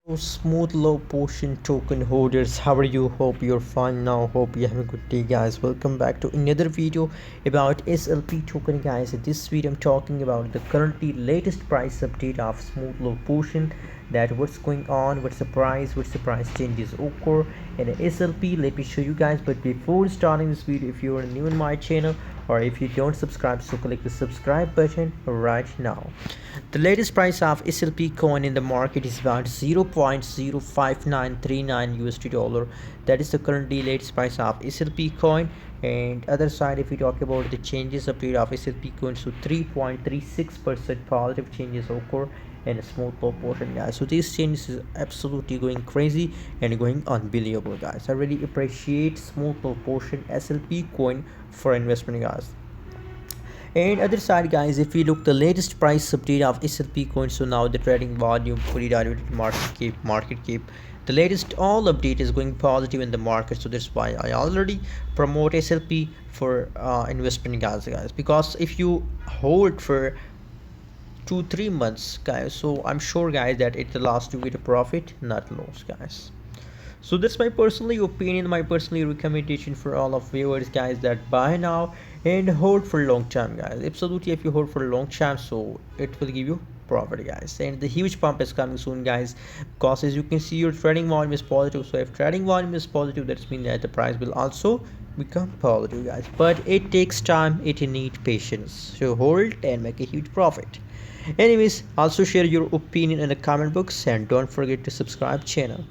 So smooth low potion token holders, how are you? Hope you're fine now. Hope you have a good day, guys. Welcome back to another video about SLP token, guys. In this video I'm talking about the currently latest price update of smooth low potion, that what's going on, what's the price changes occur in SLP. Let me show you guys, but before starting this video, if you are new in my channel or if you don't subscribe, so click the subscribe button right now. The latest price of SLP coin in the market is about 0.05939 USD dollar. That is the currently latest price of SLP coin. And other side, if we talk about the changes update of SLP coin, so 3.36% positive changes occur in a small proportion, guys. So these changes is absolutely going crazy and going unbelievable, guys. I really appreciate small proportion SLP coin for investment, guys. And other side, guys, if we look the latest price update of SLP coin, so now the trading volume, fully diluted market cap, the latest all update is going positive in the market. So that's why I already promote SLP for investment, guys, because if you hold for 2-3 months, guys, so I'm sure, guys, that it allows you with a profit, not loss, guys. So that's my personal opinion, my personal recommendation for all of viewers, guys, that buy now and hold for long time, guys. Absolutely, if you hold for a long time, so it will give you profit, guys. And the huge pump is coming soon, guys, because as you can see, your trading volume is positive. So if trading volume is positive, that means that the price will also become positive, guys. But it takes time, it needs patience. So hold and make a huge profit. Anyways, also share your opinion in the comment box and don't forget to subscribe channel.